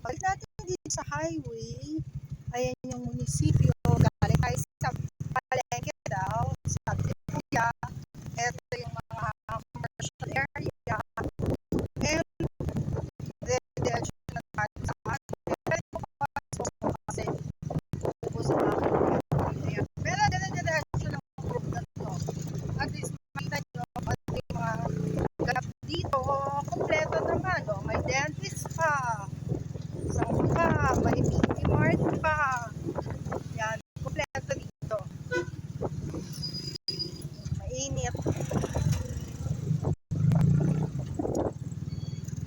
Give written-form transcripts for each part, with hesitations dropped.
Balik natin dito sa highway. Ayan yung munisipyo. Galing tayo sa palengke daw. Sabi ni Kuya, eto yung mga commercial area. And diretso na tayo sa atin. Kasi ubos na ako. Pero diretso lang ang group na to. At least makita nyo at yung mga ganap dito. Kompleto naman. May dentist pa. Saan pa? May mini mart pa. Yan. Kompleto dito. Mainit.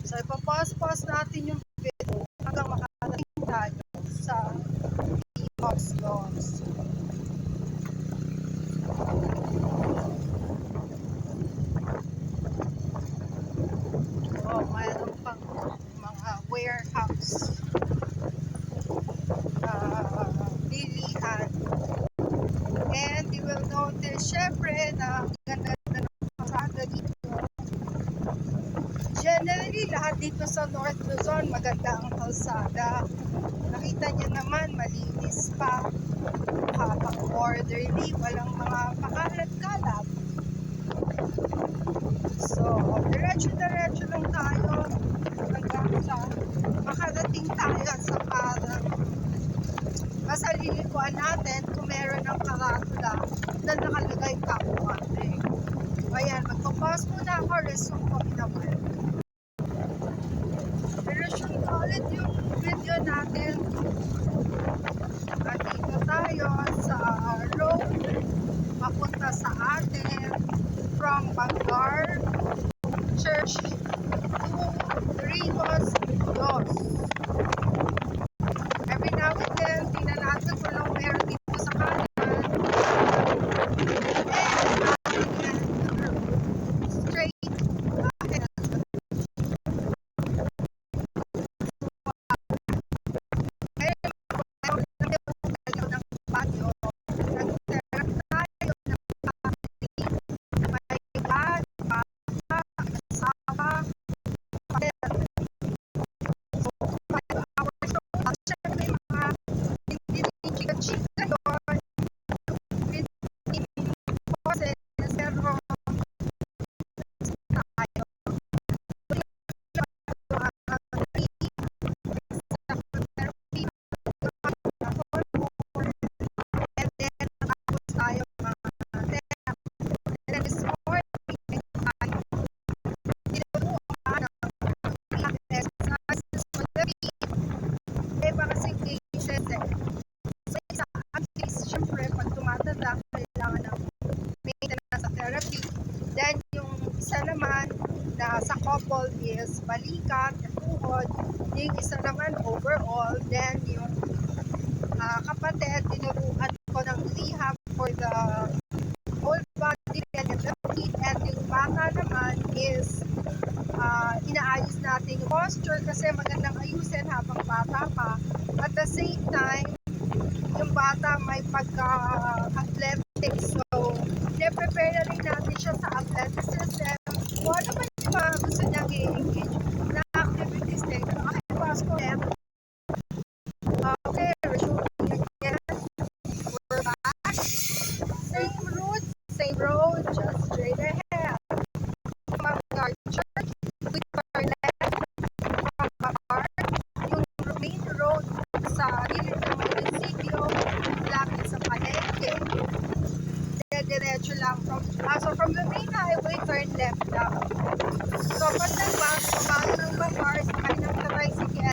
So, ipapause natin yung video hanggang makarating tayo sa Oxlogs. Oh, mayroon pang mga warehouse. Bilihan. And you will notice, syempre, na ganda ng pasada dito. Generally, lahat dito sa North Luzon, maganda ang kalsada. Nakita niyo naman, malinis pa. Habang orderly, walang mga pakalat-kalat. So, diretso-diretso lang tayo hanggang sa makarating tayo sa parang masalilikuan natin kung meron ng karatula na nakalagay Kapuate. Ayan, magpapause muna ako, resume ko naman. I-resume ko ulit yung video natin. At dito tayo sa road papunta sa atin from Bangar Church to Rivas Dos. Every now and then, tingnan natin kung anong meron dito sa kanan. And straight ahead. Then, yung isa naman na sa couple is balikat, tuhod. Yung isa naman overall. Then, yung kapatid, tinuruan ko ng rehab for the whole body and the feet. And yung bata naman is inaayos natin yung posture kasi magandang ayusin habang bata pa. At the same time, yung bata may pagka-athletic. So, prepare na rin natin siya sa athleticism. Kung ano man yung mga gusto niyang i-engage na activities din. Okay, Pasko yan. Okay, resuming again. We're back. Same route, same road, just straight ahead. Bangar Church, we turn left from Bangar. Yung main road sa gilid ng munisipyo, lapit sa palengke. Diretso lang from the main highway, turn left lang. So, pag nag-bus, pabago ng Bangar, sakay ng tricycle,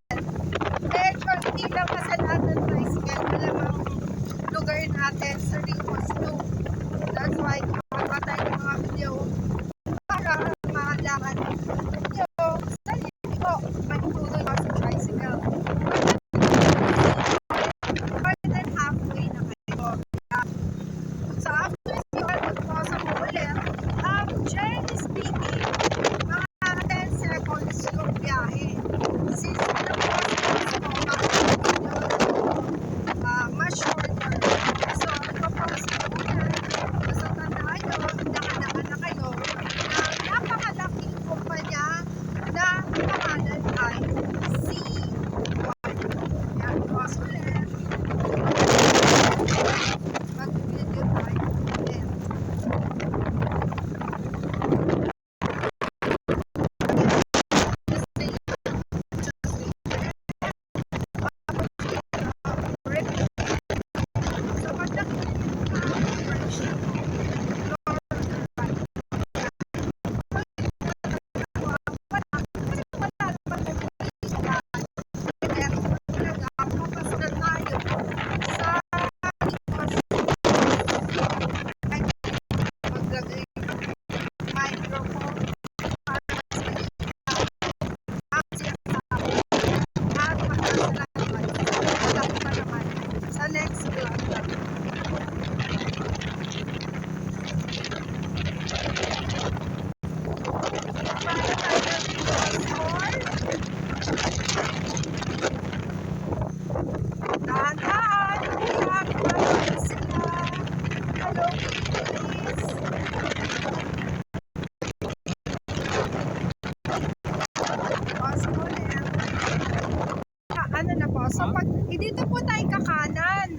So pag dito po tayo kakanan.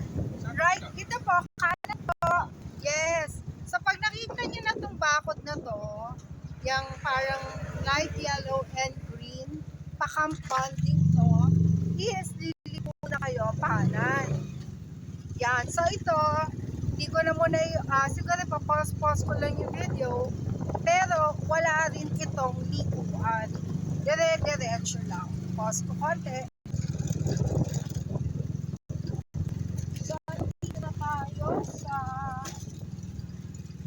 Right, ito po, kanan po. Yes. So pag nakita niyo na tong bakod na to, yung parang light yellow and green, pa-compounding to, is liliko na kayo kanan. Yan. So ito, hindi ko na muna, siguro pa-pause ko lang yung video, pero wala rin itong likuan. Dire-diretso lang. Pause ko konti. So, dito na tayo sa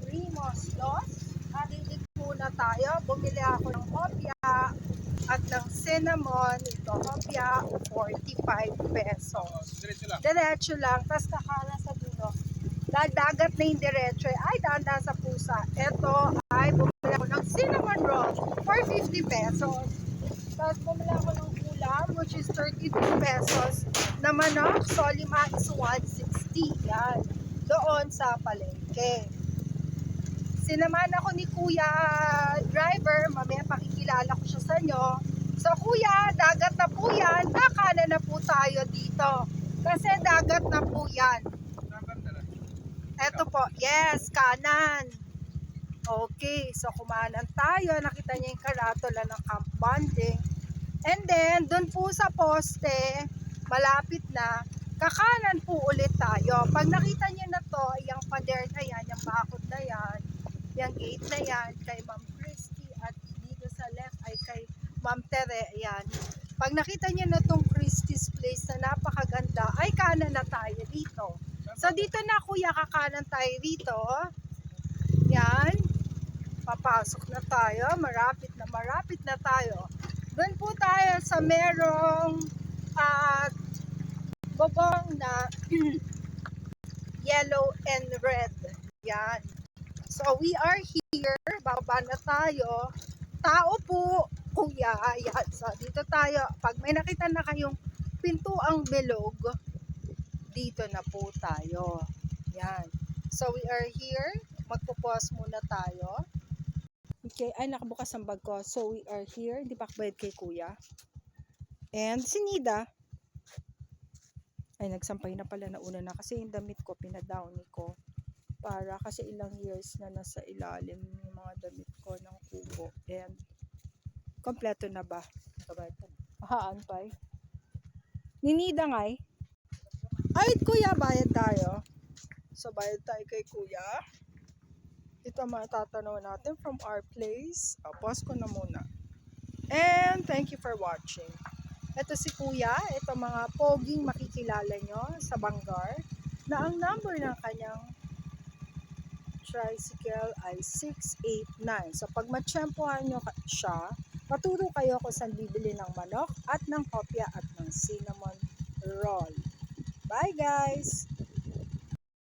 Rimos Los. Narinig muna tayo. Bumili ako ng hopya at ng cinnamon. Ito, hopya, 45 pesos. Diretso lang. Tapos kakala sa dulo. Dagat na yung diretso. Ay, daan sa pusa. Ito ay bumili ako ng cinnamon roll for 50 pesos. Tapos bumili ako ng ulam, which is 32 pesos. Na manok, solima is 160. Yan. Doon sa palengke. Sinamahan ako ni Kuya Driver. Mamaya pakikilala ko siya sa inyo. So Kuya, dagat na po yan. Kakanan na po tayo dito. Kasi dagat na po yan. Eto po. Yes, kanan. Okay, so kumanan tayo. Nakita niya yung karatula ng camp bonding. And then, dun po sa poste, malapit na, kakanan po ulit tayo. Pag nakita niyo na to, yung pader na yan, yung bakod na yan, yung gate na yan, kay Ma'am Christy, at dito sa left ay kay Ma'am Tere, yan. Pag nakita niyo na tong Christy's Place na napakaganda, ay kanan na tayo dito. So dito na Kuya, kakanan tayo dito. Yan. Papasok na tayo, marapit na tayo. Doon po tayo sa merong bobong na yellow and red. Yan. So we are here, bababa na tayo. Tao po, Kuya. Yan. So dito tayo, pag may nakita na kayong pintuang bilog, dito na po tayo. Yan. So we are here, magpo-pause muna tayo. Okay, ay nakabukas ang bag ko. So we are here, hindi pa bayad kay Kuya. And si Nida, ay nagsampay na pala, nauna na kasi yung damit ko, pinadowny ko. Para kasi ilang years na nasa ilalim yung mga damit ko ng kubo. And kompleto na ba? Haan pa eh. Ni Nida nga eh. Ay Kuya, bayad tayo. So bayad tayo kay Kuya. Ito ang matatanaw natin from our place. Pause ko na muna. And thank you for watching. Ito si Kuya. Ito mga poging makikilala nyo sa Bangar. Na ang number ng kanyang tricycle ay 689. So pag matsyempohan nyo siya, maturo kayo kung saan bibili ng manok at ng hopya at ng cinnamon roll. Bye guys!